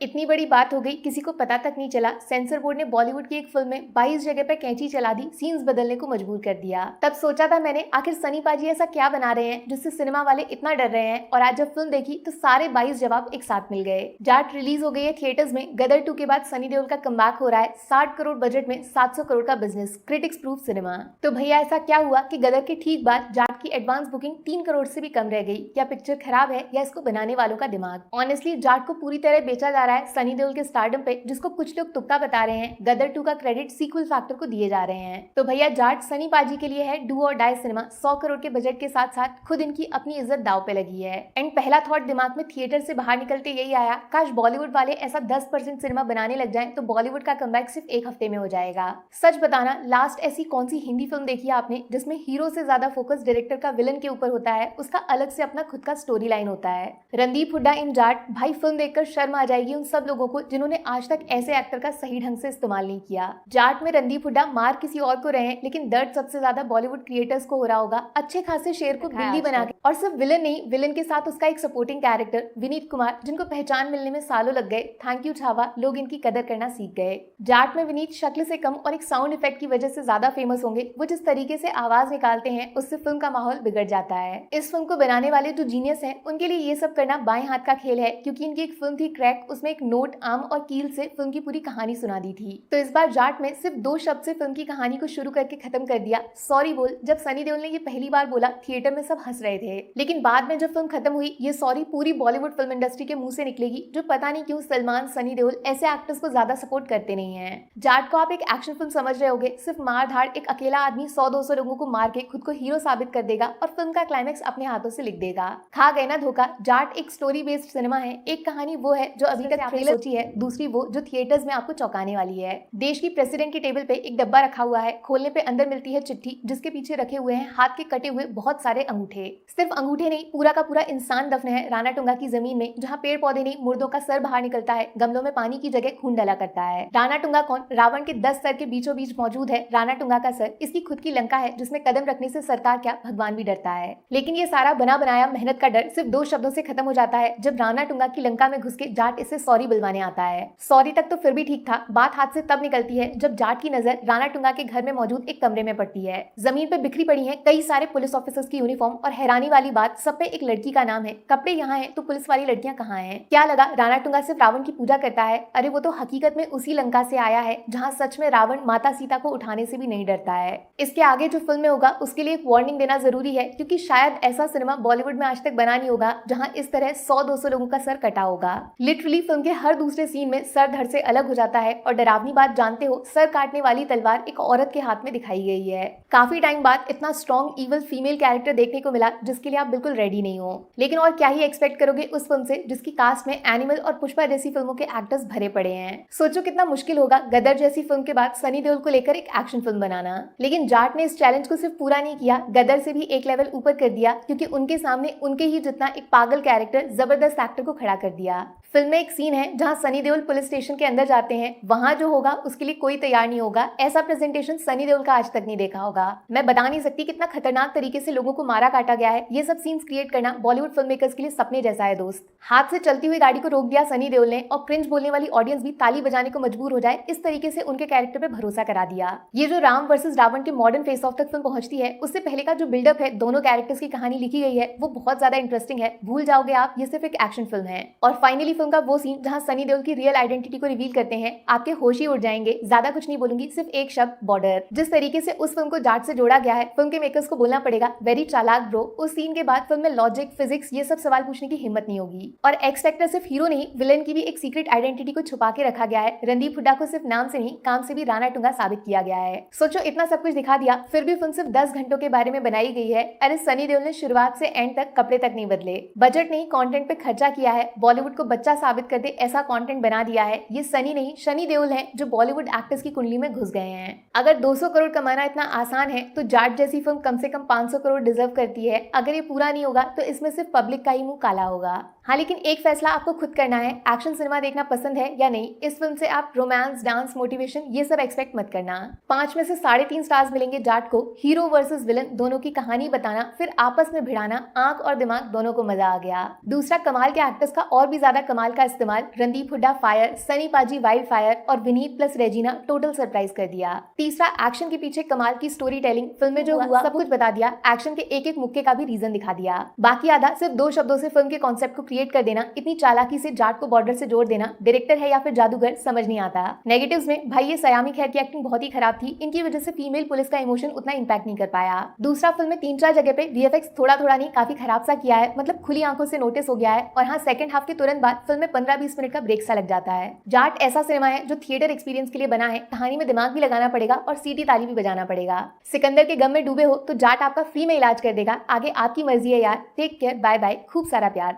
इतनी बड़ी बात हो गई, किसी को पता तक नहीं चला। सेंसर बोर्ड ने बॉलीवुड की एक फिल्म में 22 जगह पर कैंची चला दी, सीन्स बदलने को मजबूर कर दिया। तब सोचा था मैंने, आखिर सनी पाजी ऐसा क्या बना रहे हैं जिससे सिनेमा वाले इतना डर रहे हैं। और आज जब फिल्म देखी तो सारे 22 जवाब एक साथ मिल गए। जाट रिलीज हो गई है थिएटर्स में। गदर 2 के बाद सनी देओल का कमबैक हो रहा है। 60 करोड़ बजट में 700 करोड़ का बिजनेस, क्रिटिक्स प्रूफ सिनेमा। तो भैया ऐसा क्या हुआ कि गदर के ठीक बाद जाट की एडवांस बुकिंग 3 करोड़ से भी कम रह गई? क्या पिक्चर खराब है या इसको बनाने वालों का दिमाग? ऑनेस्टली जाट को पूरी तरह बेचा जा रहा है सनी देओल के स्टारडम पे, जिसको कुछ लोग तुक्का बता रहे हैं। गदर 2 का क्रेडिट सीक्वल फैक्टर को दिए जा रहे हैं। तो भैया जाट सनी पाजी के लिए है डू और डाई सिनेमा। 100 करोड़ के बजट के साथ साथ खुद इनकी अपनी इज्जत दाव पे लगी है। एंड पहला थॉट दिमाग में थिएटर से बाहर निकलते यही आया, काश बॉलीवुड वाले ऐसा 10% सिनेमा बनाने लग जाएं तो बॉलीवुड का कमबैक सिर्फ एक हफ्ते में हो जाएगा। सच बताना, लास्ट ऐसी कौन सी हिंदी फिल्म देखी है आपने जिसमें हीरो से ज्यादा फोकस डायरेक्टर का विलन के ऊपर होता है, उसका अलग से अपना खुद का स्टोरी लाइन होता है। रणदीप हुड्डा इन जाट, भाई फिल्म देखकर शर्म आ जाएगी उन सब लोगों को जिन्होंने आज तक ऐसे एक्टर का सही ढंग से इस्तेमाल नहीं किया। जाट में रणदीप हुड्डा मार किसी और को रहे, लेकिन दर्द सबसे ज्यादा बॉलीवुड क्रिएटर्स को हो रहा होगा। अच्छे खासे शेर को बिल्ली बना के, और सिर्फ विलन नहीं, विलन के साथ उसका एक सपोर्टिंग कैरेक्टर विनीत कुमार, जिनको पहचान मिलने में सालों लग गए। थैंक यू छावा, लोग इनकी कदर करना सीख गए। जाट में विनीत शक्ल से कम और एक साउंड इफेक्ट की वजह से ज्यादा फेमस होंगे। वो जिस तरीके से आवाज निकालते हैं उससे फिल्म का माहौल बिगड़ जाता है। इस फिल्म को बनाने वाले जो जीनियस हैं उनके लिए ये सब करना बाएं हाथ का खेल है, क्योंकि इनकी एक फिल्म थी क्रैक, उसमें एक नोट, आर्म और कील से फिल्म की पूरी कहानी सुना दी थी। तो इस बार जाट में सिर्फ 2 शब्द से फिल्म की कहानी को शुरू करके खत्म कर दिया, सॉरी बोल। जब सनी देओल ने ये पहली बार बोला, थिएटर में सब हंस रहे थे, लेकिन बाद में जब फिल्म खत्म हुई, ये सॉरी पूरी बॉलीवुड फिल्म इंडस्ट्री के मुंह से निकलेगी, जो पता नहीं क्यों सलमान, सनी देओल ऐसे एक्टर्स को ज्यादा सपोर्ट करते नहीं है। जाट को आप एक एक्शन फिल्म समझ रहे होगे, सिर्फ मार धाड़, एक अकेला आदमी 100-200 लोगों को मार के खुद को हीरो साबित कर देगा और फिल्म का क्लाइमैक्स अपने हाथों से लिख देगा। खा गए ना धोखा। जाट एक स्टोरी बेस्ड सिनेमा है। एक कहानी वो है जो अभी तक ट्रेलर सोची है, दूसरी वो जो थिएटर्स में आपको चौंकाने वाली है। देश की प्रेसिडेंट की टेबल पे एक डब्बा रखा हुआ है, खोलने पे अंदर मिलती है चिट्ठी, जिसके पीछे रखे हुए हैं हाथ के कटे हुए बहुत सारे अंगूठे। सिर्फ अंगूठे नहीं, पूरा का पूरा इंसान दफन है राणा टुंगा की जमीन में, जहाँ पेड़ पौधे नहीं, मुर्दों का सर बाहर निकलता है, गमलों में पानी की जगह खून डला करता है। राणा टुंगा कौन? रावण के 10 सर के बीचों बीच मौजूद है राणा टुंगा का सर। इसकी खुद की लंका है जिसमें कदम रखने से सरकार क्या, भगवान भी डरता है। लेकिन ये सारा बना बनाया मेहनत का डर सिर्फ 2 शब्दों से खत्म हो जाता है जब राणा टुंगा की लंका में घुस के जाट इससे सॉरी बुलवाने आता है। सॉरी तक तो फिर भी ठीक था, बात हाथ से तब निकलती है जब जाट की नजर राणा टुंगा के घर में मौजूद एक कमरे में पड़ती है। जमीन पर बिखरी पड़ी है कई सारे पुलिस ऑफिसर्स की यूनिफॉर्म, और हैरानी वाली बात, सब पे एक लड़की का नाम है। कपड़े यहाँ हैं तो पुलिस वाली लड़कियां कहाँ हैं? क्या लगा राणा टुंगा सिर्फ रावण की पूजा करता है? अरे वो तो हकीकत में उसी लंका से आया है जहाँ सच में रावण माता सीता को उठाने से भी नहीं डरता है। इसके आगे जो फिल्म में होगा उसके लिए एक वार्निंग देना जरूरी है, क्योंकि शायद ऐसा सिनेमा बॉलीवुड में आज तक बना नहीं होगा जहाँ इस तरह 100-200 लोगों का सर कटा होगा। लिटरली फिल्म के हर दूसरे सीन में सर धड़ से अलग हो जाता है, और डरावनी बात जानते हो, सर काटने वाली तलवार एक औरत के हाथ में दिखाई गई है। काफी टाइम बाद इतना स्ट्रॉन्ग इवल फीमेल कैरेक्टर देखने को मिला जिसके लिए आप बिल्कुल रेडी नहीं हो। लेकिन और क्या ही एक्सपेक्ट करोगे उस फिल्म से जिसकी कास्ट में एनिमल और पुष्पा जैसी फिल्मों के एक्टर्स भरे पड़े हैं। सोचो कितना मुश्किल होगा गदर जैसी फिल्म के बाद सनी देओल को लेकर एक एक्शन फिल्म बनाना। लेकिन जाट ने इस चैलेंज को सिर्फ पूरा नहीं किया, गदर से भी एक लेवल ऊपर कर दिया, क्योंकि उनके सामने उनके ही जितना एक पागल कैरेक्टर, जबरदस्त एक्टर को खड़ा कर दिया। फिल्म में एक सीन है जहां सनी देओल पुलिस स्टेशन के अंदर जाते हैं, वहां जो होगा उसके लिए कोई तैयार नहीं होगा। ऐसा प्रेजेंटेशन सनी देओल का आज तक नहीं देखा होगा। मैं बता नहीं सकती कितना खतरनाक तरीके से लोगों को मारा काटा गया है। ये सब सीन्स क्रिएट करना बॉलीवुड फिल्म मेकर्स के लिए सपने जैसा है दोस्त। हाथ से चलती हुई गाड़ी को रोक दिया सनी देओल ने, और क्रिंज बोलने वाली ऑडियंस भी ताली बजाने को मजबूर हो जाए, इस तरीके से उनके कैरेक्टर पे भरोसा करा दिया। ये जो राम वर्सेस रावण के मॉडर्न फेस ऑफ तक फिल्म पहुंचती है, उससे पहले का जो बिल्डअप है, दोनों कैरेक्टर्स की कहानी लिखी गई है, वो बहुत ज्यादा इंटरेस्टिंग है। भूल जाओगे आप, ये सिर्फ एक एक्शन फिल्म है। और फाइनली फिल्म का वो सीन जहां सनी देओल की रियल आइडेंटिटी को रिवील करते हैं, आपके होश ही उड़ जाएंगे। ज्यादा कुछ नहीं बोलूंगी, सिर्फ एक शब्द, बॉर्डर। जिस तरीके से उस फिल्म को जाट से जोड़ा गया है, फिल्म के मेकर्स को बोलना पड़ेगा वेरी चालाक ब्रो। उस सीन के बाद फिल्म में लॉजिक, फिजिक्स, ये सब सवाल पूछने की हिम्मत नहीं होगी। और एक्स फैक्टर सिर्फ हीरो नहीं, विलेन की भी एक सीक्रेट आइडेंटिटी को छुपा के रखा गया है। रणदीप हुड्डा को सिर्फ नाम से नहीं, काम से भी राणा टुंगा साबित किया गया है। सोचो इतना सब कुछ दिखा दिया, फिर भी फिल्म सिर्फ 10 घंटों के बारे में बनाई गई है। अरे सनी देओल ने शुरुआत से एंड तक कपड़े तक नहीं बदले, बजट नहीं कंटेंट पे खर्चा किया है, बॉलीवुड को बच्चा साबित कर दे ऐसा कंटेंट बना दिया है। ये सनी नहीं, शनि देओल है जो बॉलीवुड एक्टर्स की कुंडली में घुस गए हैं। अगर 200 करोड़ कमाना इतना आसान है तो जाट जैसी फिल्म कम से कम 500 करोड़ डिजर्व करती है। अगर ये पूरा नहीं होगा तो इसमें सिर्फ पब्लिक का ही मुंह काला होगा। हाँ, लेकिन एक फैसला आपको खुद करना है, एक्शन सिनेमा देखना पसंद है या नहीं। इस फिल्म से आप रोमांस, डांस, मोटिवेशन ये सब एक्सपेक्ट मत करना। 5 में से 3.5 स्टार्स मिलेंगे जाट को। हीरो वर्सेस विलन दोनों की कहानी बताना, फिर आपस में भिड़ाना, आंख और दिमाग दोनों को मजा आ गया। दूसरा, कमाल के एक्टर्स का और भी ज्यादा कमाल का इस्तेमाल। रणदीप हुड्डा फायर, सनी पाजी वाइल्ड फायर और Vineet plus Regina total surprise कर दिया। तीसरा, एक्शन के पीछे कमाल की स्टोरी टेलिंग। फिल्म में जो हुआ सब कुछ बता दिया, एक्शन के एक एक मुक्के का भी रीजन दिखा दिया। बाकी आधा सिर्फ 2 शब्दों से फिल्म के कॉन्सेप्ट को क्रिएट कर देना, इतनी चालाकी से जाट को बॉर्डर से जोड़ देना, डायरेक्टर है या फिर जादूगर समझ नहीं आता। नेगेटिव्स में भाई ये सयामी खैर की एक्टिंग बहुत ही खराब थी, इनकी वजह से फीमेल पुलिस का इमोशन उतना इंपैक्ट नहीं कर पाया। दूसरा, फिल्म में 3-4 जगह पे वीएफएक्स थोड़ा थोड़ा नहीं काफी खराब सा किया है, मतलब खुली आंखों से नोटिस हो गया है। और हाँ, सेकंड हाफ के तुरंत बाद फिल्म में 15-20 मिनट का ब्रेक सा लग जाता है। जाट ऐसा सिनेमा है जो थिएटर एक्सपीरियंस के लिए बना है, कहानी में दिमाग भी लगाना पड़ेगा और सीटी ताली भी बजाना पड़ेगा। सिकंदर के गम में डूबे हो तो जाट आपका फ्री में इलाज कर देगा। आगे आपकी मर्जी है यार। टेक केयर, बाय बाय, खूब सारा प्यार।